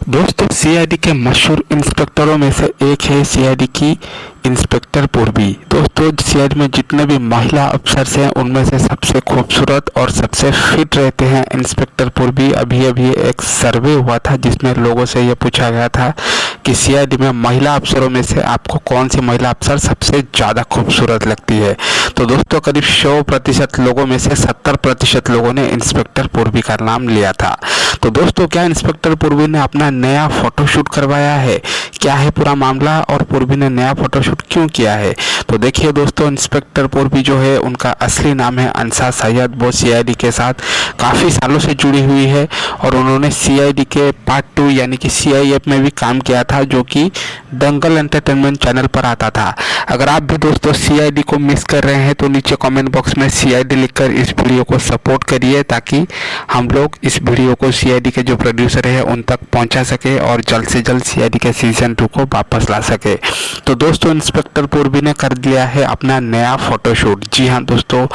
दोस्तों सीआईडी के मशहूर इंस्पेक्टरों में से एक है सीआईडी की इंस्पेक्टर पूर्वी। दोस्तों सीआईडी में जितने भी महिला अफसर हैं उनमें से सबसे खूबसूरत और सबसे फिट रहते हैं इंस्पेक्टर पूर्वी। अभी अभी एक सर्वे हुआ था जिसमें लोगों से ये पूछा गया था कि सीआईडी में महिला अफसरों में से आपको कौन सी महिला अफसर सबसे ज़्यादा खूबसूरत लगती है। तो दोस्तों करीब 100% लोगों में से 70% लोगों ने इंस्पेक्टर पूर्वी का नाम लिया था। तो दोस्तों क्या इंस्पेक्टर पूर्वी ने अपना नया फोटोशूट करवाया है, क्या है पूरा मामला और पूर्वी ने नया फोटोशूट क्यों किया है। तो देखिए दोस्तों, इंस्पेक्टर पूर्वी जो है उनका असली नाम है अंसा सैयद। वो सीआईडी के साथ काफ़ी सालों से जुड़ी हुई है और उन्होंने सीआईडी के पार्ट 2 यानी कि सीआईएफ में भी काम किया था, जो कि दंगल एंटरटेनमेंट चैनल पर आता था। अगर आप भी दोस्तों सीआईडी को मिस कर रहे हैं तो नीचे कमेंट बॉक्स में सीआईडी लिखकर इस वीडियो को सपोर्ट करिए, ताकि हम लोग इस वीडियो को सीआईडी के जो प्रोड्यूसर है उन तक पहुंचा सके और जल्द से जल्द सीआईडी के सीजन 2 को वापस ला सके। तो दोस्तों इंस्पेक्टर पूर्वी ने कर दिया है अपना नया फोटोशूट। जी हाँ दोस्तों,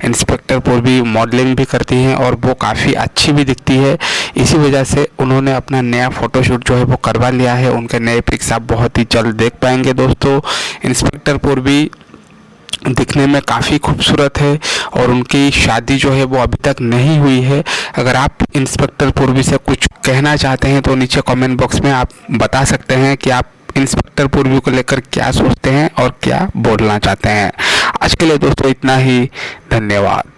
इंस्पेक्टर पूर्वी मॉडलिंग भी करती हैं और वो काफ़ी अच्छी भी दिखती है। इसी वजह से उन्होंने अपना नया फोटोशूट जो है वो करवा लिया है। उनके नए पिक्स आप बहुत ही जल्द देख पाएंगे। दोस्तों इंस्पेक्टर पूर्वी दिखने में काफ़ी खूबसूरत है और उनकी शादी जो है वो अभी तक नहीं हुई है। अगर आप इंस्पेक्टर पूर्वी से कुछ कहना चाहते हैं तो नीचे कमेंट बॉक्स में आप बता सकते हैं कि आप इंस्पेक्टर पूर्वी को लेकर क्या सोचते हैं और क्या बोलना चाहते हैं। आज के लिए दोस्तों इतना ही, धन्यवाद।